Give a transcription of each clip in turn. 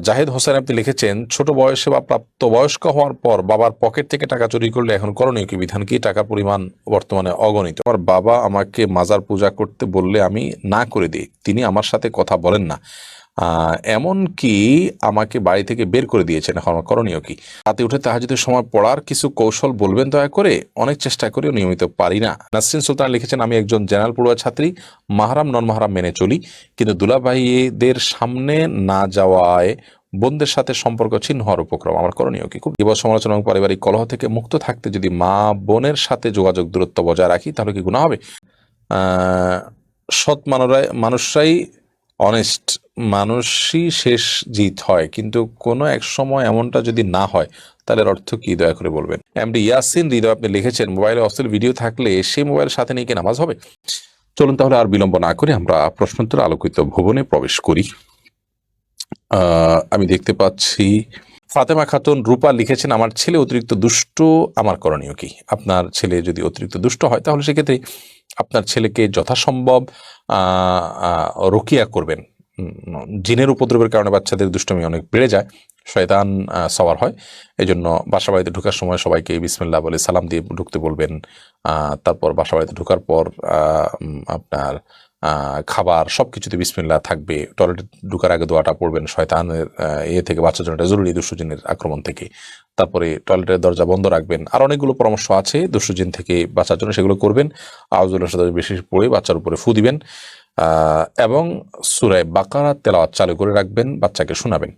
জাহেদ হোসেন আপনি লিখেছেন, ছোট বয়সে বা প্রাপ্তবয়স্ক হওয়ার পর বাবার পকেট থেকে টাকা চুরি করলে এখন করণীয় কি, বিধান কি? টাকার পরিমাণ বর্তমানে অগণিত। আমার বাবা আমাকে মাজার পূজা করতে বললে আমি না করে দিই, তিনি আমার সাথে কথা বলেন না, এমন কি আমাকে বাড়ি থেকে বের করে দিয়েছেন, এখন আমার করণীয় কি? রাতে উঠে তাহাজ্জুদের সময় পড়ার কিছু কৌশল বলবেন দয়া করে, অনেক চেষ্টা করেও নিয়মিত পারি না। নাসরিন সুলতান লিখেছেন, আমি একজন জেনারেল পড়ুয়া ছাত্রী, মাহরাম নন মাহরাম মেনে চলি, কিন্তু দুলাভাইদের সামনে না যাওয়ায় বোনদের সাথে সম্পর্ক ছিন্ন হওয়ার উপক্রম, আমার করণীয় কি? খুব বিপদ সমালোচনা এবং পারিবারিক কলহ থেকে মুক্ত থাকতে যদি মা বোনের সাথে যোগাযোগ দূরত্ব বজায় রাখি তাহলে কি গুনাহ হবে? আহ, সৎ মানুষরাই অনেস্ট, মানুষই শেষ জিত হয়, কিন্তু কোনো এক সময় এমনটা যদি না হয় তাহলে এর অর্থ কি, দয়া করে বলবেন। এমডি ইয়াসিন হৃদয় আপনি লিখেছেন, মোবাইলে অশ্লীল ভিডিও থাকলে সেই মোবাইলের সাথে নিয়ে কি নামাজ হবে? চলুন তাহলে আর বিলম্ব না করে আমরা প্রশ্নোত্তর আলোকিত ভুবনে প্রবেশ করি। আমি দেখতে পাচ্ছি ফাতেমা খাতুন রূপা লিখেছেন, আমার ছেলে অতিরিক্ত দুষ্ট, আমার করণীয় কি? আপনার ছেলে যদি অতিরিক্ত দুষ্ট হয় তাহলে সেক্ষেত্রে আপনার ছেলেকে যথাসম্ভব রুকিয়া করবেন। জিনের উপদ্রবের কারণে বাচ্চাদের দুষ্টমি অনেক বেড়ে যায়, শয়তান সওয়ার হয়। এই জন্য বাসা বাড়িতে ঢোকার সময় সবাইকে বিসমিল্লাহ বলে সালাম দিয়ে ঢুকতে বলবেন। তারপর বাসা বাড়িতে ঢোকার পর আপনার খাবার সবকিছুতে বিসমিল্লাহ থাকবে। টয়লেটে ঢোকার আগে দোয়াটা পড়বেন, শয়তানের থেকে বাঁচার জন্য, এটা জরুরি দুষ্টজিনের আক্রমণ থেকে। তারপরে টয়লেটের দরজা বন্ধ রাখবেন। আর অনেকগুলো পরামর্শ আছে দুষ্টজিন থেকে বাঁচার জন্য, সেগুলো করবেন। আউযুবিল্লাহি মিনাশ শাইতানির বেশি পড়ে বাচ্চার উপরে ফু দিবেন এবং সূরা বাকারা তেলাওয়াত চালু করে রাখবেন, বাচ্চাকে শোনাবেন।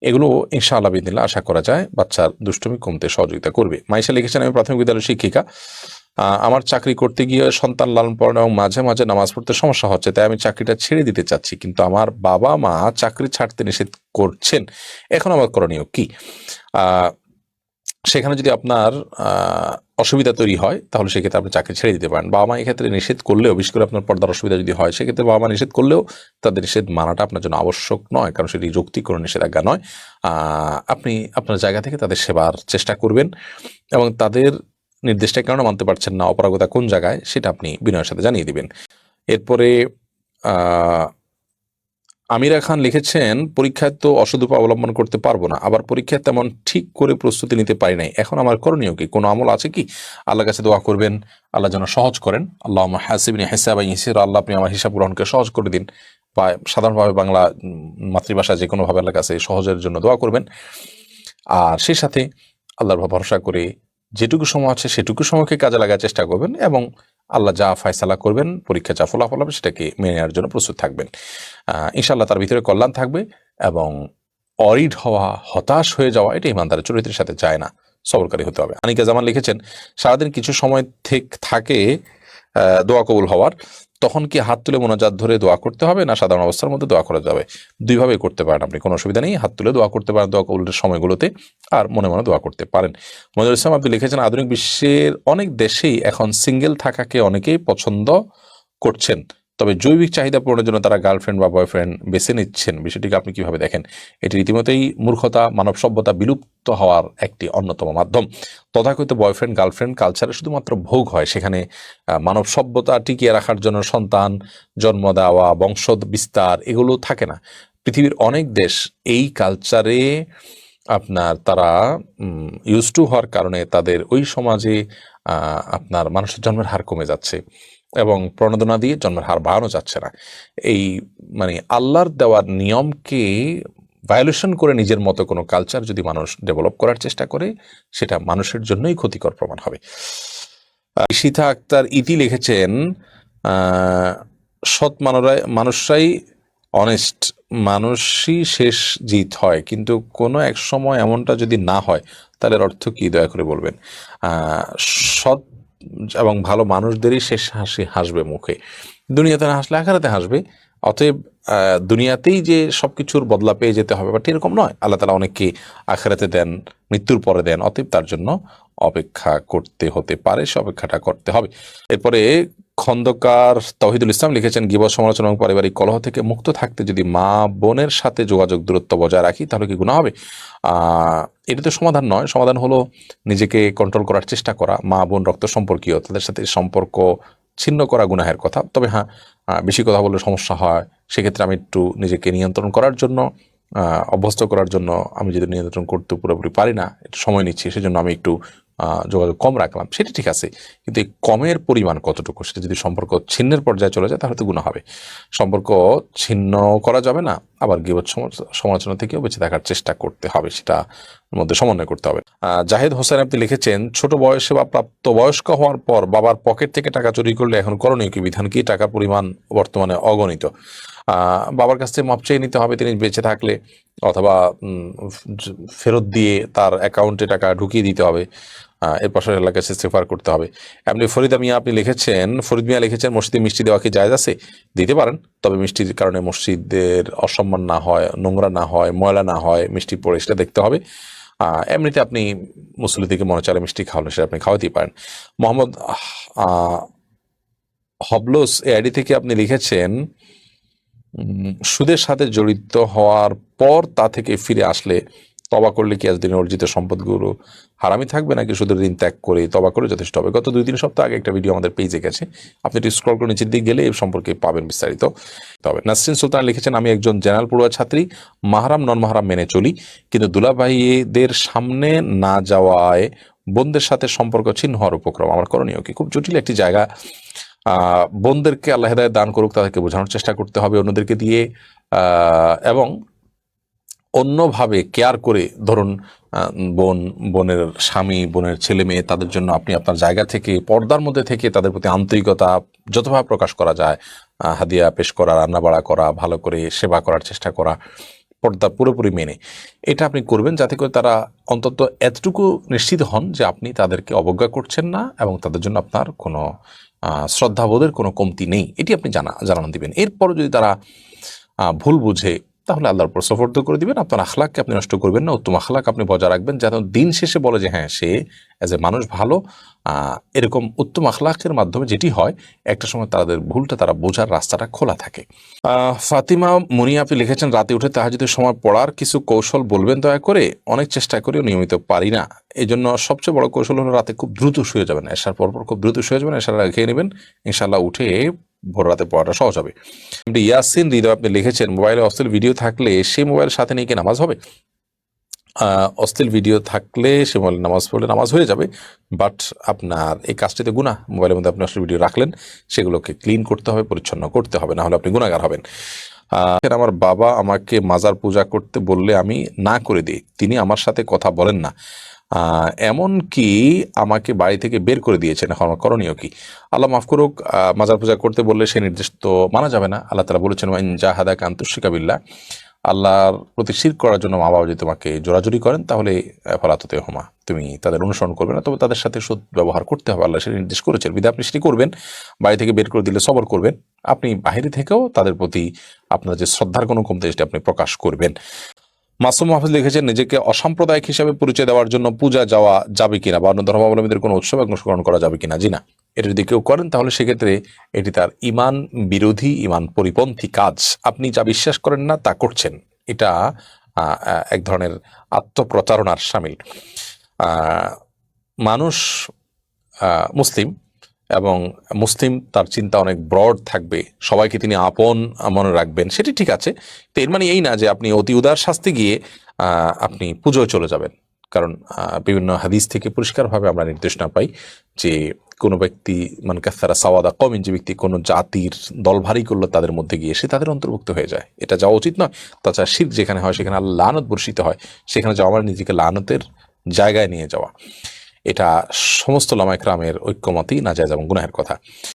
এগুলো ইনশাআল্লাহ বিদিনিল্লাহ আশা করা যায় বাচ্চার দুষ্টমি কমতে সহযোগিতা করবে। মাইশা লিখেছেন, আমি প্রাথমিক বিদ্যালয়ের শিক্ষিকা, আমার চাকরি করতে গিয়ে সন্তান লালন পালন এবং মাঝে মাঝে নামাজ পড়তে সমস্যা হচ্ছে, তাই আমি চাকরিটা ছেড়ে দিতে চাচ্ছি, কিন্তু আমার বাবা মা চাকরি ছাড়তে নিষেধ করছেন, এখন আমার করণীয় কি? সেখানে যদি আপনার অসুবিধা তৈরি হয় তাহলে সেক্ষেত্রে আপনি চাকরি ছেড়ে দিতে পারেন। বাবা মা এক্ষেত্রে নিষেধ করলেও, বিশেষ করে আপনার পর্দার অসুবিধা যদি হয়, সেক্ষেত্রে বাবা মা নিষেধ করলেও তাদের নিষেধ মানাটা আপনার জন্য আবশ্যক নয়, কারণ সেটি যৌক্তিক কোনো নিষেধাজ্ঞা নয়। আপনি আপনার জায়গা থেকে তাদের সেবার চেষ্টা করবেন এবং তাদের নির্দেশটা কেন মানতে পারছেন না, অপারগতা কোন জায়গায়, সেটা আপনি বিনয়ের সাথে জানিয়ে দিবেন। এরপরে আমিরা খান লিখেছেন, পরীক্ষায় তো অসৎ উপায় অবলম্বন করতে পারবো না, আবার পরীক্ষায় তেমন ঠিক করে প্রস্তুতি নিতে পারি নাই, এখন আমার করণীয় কি? কোনো আমল আছে কি? আল্লাহর কাছে দোয়া করবেন, আল্লাহ যেন সহজ করেন। আল্লাহুম্মা হাসিবনি হিসাবান ইয়াসিরা, আল্লাহ আপনি আমার হিসাব গ্রহণকে সহজ করে দিন। বা সাধারণভাবে বাংলা মাতৃভাষা যে কোনোভাবে আল্লাহর কাছে সহজের জন্য দোয়া করবেন। আর সেই সাথে আল্লাহর ভরসা করে যেটুকু সময় আছে সেটুকু সময়কে কাজে লাগার চেষ্টা করবেন এবং আল্লাহ যা ফয়সালা করবেন, পরীক্ষা যা ফলাফল হবে সেটাকে মেনে নেওয়ার জন্য প্রস্তুত থাকবেন। ইনশাআল্লাহ তার ভিতরে কল্যাণ থাকবে এবং অরিড হওয়া, হতাশ হয়ে যাওয়া, এটা ইমানদারের চরিত্রের সাথে যায় না। সবরকারী হতে হবে। আনিকা জামান লিখেছেন, সারাদিন কিছু সময় থাকে দোয়া কবুল হওয়ার, তখন কি হাত তুলে মোনাজাত ধরে দোয়া করতে হবে, না সাধারণ অবস্থার মধ্যে দোয়া করা যাবে? দুইভাবে করতে পারেন আপনি, কোনো অসুবিধা নেই। হাত তুলে দোয়া করতে পারেন দোয়া কবুলের সময়গুলোতে, আর মনে মনে দোয়া করতে পারেন। মনিরুল ইসলাম আপনি লিখেছেন, আধুনিক বিশ্বের অনেক দেশেই এখন সিঙ্গেল থাকাকে অনেকেই পছন্দ করছেন, তবে জৈবিক চাহিদা পূরণের জন্য তারা গার্লফ্রেন্ড বা বয়ফ্রেন্ড বেছে নিচ্ছেন, বিষয়টিকে আপনি কিভাবে দেখেন? এটি রীতিমতোই মূর্খতা, মানব সভ্যতা বিলুপ্ত হওয়ার একটি অন্যতম মাধ্যম। তথাকথিত বয়ফ্রেন্ড গার্লফ্রেন্ড কালচারে শুধুমাত্র ভোগ হয়, সেখানে মানব সভ্যতা টিকিয়ে রাখার জন্য সন্তান জন্ম দেওয়া, বংশ বিস্তার, এগুলো থাকে না। পৃথিবীর অনেক দেশ এই কালচারে আপনার তারা ইউজ টু হওয়ার কারণে তাদের ওই সমাজে আপনার মানুষের জন্মের হার কমে যাচ্ছে এবং প্রণোদনা দিয়ে জন্মের হার বাড়ানো যাচ্ছে না। এই মানে আল্লাহর দেওয়ার নিয়মকে ভায়োলেশন করে নিজের মতো কোনো কালচার যদি মানুষ ডেভেলপ করার চেষ্টা করে, সেটা মানুষের জন্যই ক্ষতিকর প্রমাণ হবে। ঈশিতা আক্তার ইতি লিখেছেন, সৎ মানুষরাই অনেস্ট, মানুষই শেষ জিত হয়, কিন্তু কোনো এক সময় এমনটা যদি না হয় তাহলে এর অর্থ কি, দয়া করে বলবেন। সৎ এবং ভালো মানুষদেরই শেষ হাসি হাসবে মুখে, দুনিয়াতে না হাসলে আখিরাতে হাসবে। অতএব দুনিয়াতেই যে সবকিছুর বদলা পেয়ে যেতে হবে বাট এরকম নয়, আল্লাহ তাআলা অনেককে আখিরাতে দেন, মৃত্যুর পরে দেন, অতএব তার জন্য অপেক্ষা করতে হতে পারে, সে অপেক্ষাটা করতে হবে। এরপরে খন্দকার তৌহিদুল ইসলাম লিখেছেন, গীবত, সমালোচনা এবং পারিবারিক কলহ থেকে মুক্ত থাকতে যদি মা বোনের সাথে যোগাযোগ দূরত্ব বজায় রাখি তাহলে কি গুনাহ হবে? এটা তো সমাধান নয়। সমাধান হলো নিজেকে কন্ট্রোল করার চেষ্টা করা। মা বোন রক্ত সম্পর্কীয়, তাদের সাথে সম্পর্ক ছিন্ন করা গুনাহের কথা। তবে হ্যাঁ, বেশি কথা বললে সমস্যা হয়, সেক্ষেত্রে আমি একটু নিজেকে নিয়ন্ত্রণ করার জন্য অভ্যস্ত করার জন্য আমি যদি নিয়ন্ত্রণ করতে পুরোপুরি পারি না, একটু সময় নিচ্ছি, সেজন্য আমি একটু যোগাযোগ কম রাখলাম, সেটা ঠিক আছে। কিন্তু এই কমের পরিমাণ কতটুকু, সেটা যদি সম্পর্ক ছিন্নের পর্যায়ে চলে যায় তাহলে তো গুনাহ হবে। সম্পর্ক ছিন্ন করা যাবে না, আবার গীবত সমালোচনা থেকেও বেঁচে থাকার চেষ্টা করতে হবে, সেটা মধ্যে সমন্বয় করতে হবে। জাহিদ হোসেন আপনি লিখেছেন, ছোট বয়সে বা প্রাপ্তবয়স্ক হওয়ার পর বাবার পকেট থেকে টাকা চুরি করলে এখন করণীয় কি, বিধান কি? টাকার পরিমাণ বর্তমানে অগণিত। বাবার কাছ থেকে মাপ চেয়ে নিতে হবে তিনি বেঁচে থাকলে, অথবা ফেরত দিয়ে তার অ্যাকাউন্টে টাকা ঢুকিয়ে দিতে হবে, এরপর আল্লাহর কাছে ইস্তেগফার করতে হবে। এমনি ফরিদ মিয়া লিখেছেন, মসজিদে মিষ্টি দেওয়া কি জায়েজ আছে? দিতে পারেন, তবে মিষ্টির কারণে মসজিদের অসম্মান না হয়, নোংরা না হয়, ময়লা না হয়, মিষ্টি পড়ে, সেটা দেখতে হবে। এমনিতে আপনি মুসল্লি থেকে মনে চালে মিষ্টি খাওয়ালে সেটা আপনি খাওয়াতেই পারেন। মোহাম্মদ হবলস এআইডি থেকে আপনি লিখেছেন, সুদের সাথে জড়িত হওয়ার পর তা থেকে ফিরে আসলে তবা করলে কি আজদিন অর্জিত সম্পদগুলো হারামি থাকবে, নাকি সুদের ঋণ ত্যাগ করে তবা করে যথেষ্ট হবে? গত 2-3 সপ্তাহ আগে একটা ভিডিও আমাদের পেজে গেছে, আপনি একটু স্ক্রল করে নিচের দিকে গেলে এই সম্পর্কে পাবেন বিস্তারিত। তবে নাসরিন সুলতান লিখেছেন, আমি একজন জেনারেল পড়ুয়া ছাত্রী, মাহরাম নন মাহরাম মেনে চলি, কিন্তু দুলাভাইদের সামনে না যাওয়ায় বোনদের সাথে সম্পর্ক ছিন্ন হওয়ার উপক্রম, আমার করণীয় কি? খুব জটিল একটি জায়গা। বোনদেরকে আল্লাহ হেদায়েত দান করুক, তাদেরকে বোঝানোর চেষ্টা করতে হবে অন্যদেরকে দিয়ে, এবং অন্যভাবে কেয়ার করে, ধরুন বোনের স্বামী, বোনের ছেলে মেয়ে, তাদের জন্য আপনি আপনার জায়গা থেকে পর্দার মধ্যে থেকে তাদের প্রতি আন্তরিকতা যতভাবে প্রকাশ করা যায়, হাদিয়া পেশ করা, রান্না বাড়া করা, ভালো করে সেবা করার চেষ্টা করা, পর্দা পুরোপুরি মেনে, এটা আপনি করবেন, যাতে করে তারা অন্তত এতটুকু নিশ্চিত হন যে আপনি তাদেরকে অবজ্ঞা করছেন না এবং তাদের জন্য আপনার কোনো শ্রদ্ধাবোধের কোনো কমতি নেই, এটি আপনি জানানো দিবেন। এরপরও যদি তারা ভুল বুঝে, তাহলে আল্লাহর উপর সফর্দ করে দিবেন। আপনার আখলাককে আপনি নষ্ট করবেন না, উত্তম আখলাক আপনি বজায় রাখবেন, যেন দিন শেষে বলে যে হ্যাঁ, সে এজ এ মানুষ ভালো। এরকম উত্তম আখলাকের মাধ্যমে যেটি হয়, একটা সময় তাদের ভুলটা তারা বোঝার রাস্তাটা খোলা থাকে। ফাতিমা মুনি আপনি লিখেছেন, রাতে উঠে তাহাজ্জুদের সময় পড়ার কিছু কৌশল বলবেন দয়া করে, অনেক চেষ্টা করেও নিয়মিত পারি না। এই জন্য সবচেয়ে বড় কৌশল হলো রাতে খুব দ্রুত শুয়ে যাবেন, এশার পরপর খুব দ্রুত শুয়ে যাবেন, এশার খেয়ে নেবেন, ইনশাল্লাহ উঠে ভোর রাতে পড়াটা সহজ হবে। ইয়াসিন হৃদয় আপনি লিখেছেন, মোবাইলে অশ্লীল ভিডিও থাকলে সেই মোবাইল সাথে নিয়ে কি নামাজ হবে? অশ্লীল ভিডিও থাকলে সে মোবাইলে নামাজ পড়লে নামাজ হয়ে যাবে, বাট আপনার এই কাজটিতে গুনাহ। মোবাইলের মধ্যে আপনি অশ্লীল ভিডিও রাখলেন, সেগুলোকে ক্লিন করতে হবে, পরিচ্ছন্ন করতে হবে, না হলে আপনি গুনাহগার হবেন। আমার বাবা আমাকে মাজার পূজা করতে বললে আমি না করে দিই, তিনি আমার সাথে কথা বলেন না, এমন কি আমাকে বাড়ি থেকে বের করে দিয়েছেন, এখন আমার করণীয় কি? আল্লাহ মাফ করুক, মাজার পূজা করতে বললে সে নির্দেশ তো মানা যাবে না। আল্লাহ তাআলা বলেছেন, ওয়াইন জাহাদাকা আন তুশরিকা বিল্লাহ, আল্লাহর প্রতি শিরক করার জন্য মা বাবা যদি তোমাকে জোরাজুরি করেন, তাহলে ফালা তুতিউহুমা, তুমি তাদের অনুসরণ করবে না, তবে তাদের সাথে সৎ ব্যবহার করতে হবে, আল্লাহ সেটা নির্দেশ করেছেন, বিধায় আপনি সেটি করবেন। বাড়ি থেকে বের করে দিলে সবর করবেন, আপনি বাইরে থেকেও তাদের প্রতি আপনার যে শ্রদ্ধার কোনো কমতে, সেটা আপনি প্রকাশ করবেন। মাসুম মাহফুজ লিখেছেন, নিজেকে অসাম্প্রদায়িক হিসাবে পরিচয় দেওয়ার জন্য পূজা যাওয়া যাবে কিনা, বা অন্য ধর্মাবলম্বীদের কোনো উৎসবে অংশগ্রহণ করা যাবে কিনা? জি না, এটা যদি কেউ করেন তাহলে সেক্ষেত্রে এটি তার ইমান বিরোধী, ইমান পরিপন্থী কাজ। আপনি যা বিশ্বাস করেন না তা করছেন, এটা এক ধরনের আত্মপ্রতারণার শামিল। মানুষ মুসলিম, এবং মুসলিম তার চিন্তা অনেক ব্রড থাকবে, সবাইকে তিনি আপন মনে রাখবেন, সেটি ঠিক আছে। তো এর মানে এই না যে আপনি অতি উদার শাস্তি গিয়ে আপনি পুজোয় চলে যাবেন, কারণ বিভিন্ন হাদিস থেকে পরিষ্কারভাবে আমরা নির্দেশনা পাই যে কোনো ব্যক্তি মান কাসারা সাওয়াদা কওমিন, যে ব্যক্তি কোনো জাতির দল ভারী করলো তাদের মধ্যে গিয়ে সে তাদের অন্তর্ভুক্ত হয়ে যায়, এটা যাওয়া উচিত নয়। তাছাড়া শিরক যেখানে হয় সেখানে আল্লাহ লানত বর্ষিত হয়, সেখানে যাওয়া মানে নিজেকে লানতের জায়গায় নিয়ে যাওয়া। এটা সমস্ত উলামা ইকরামের ঐক্যমতই নাজায়েজ এবং গুনাহের কথা।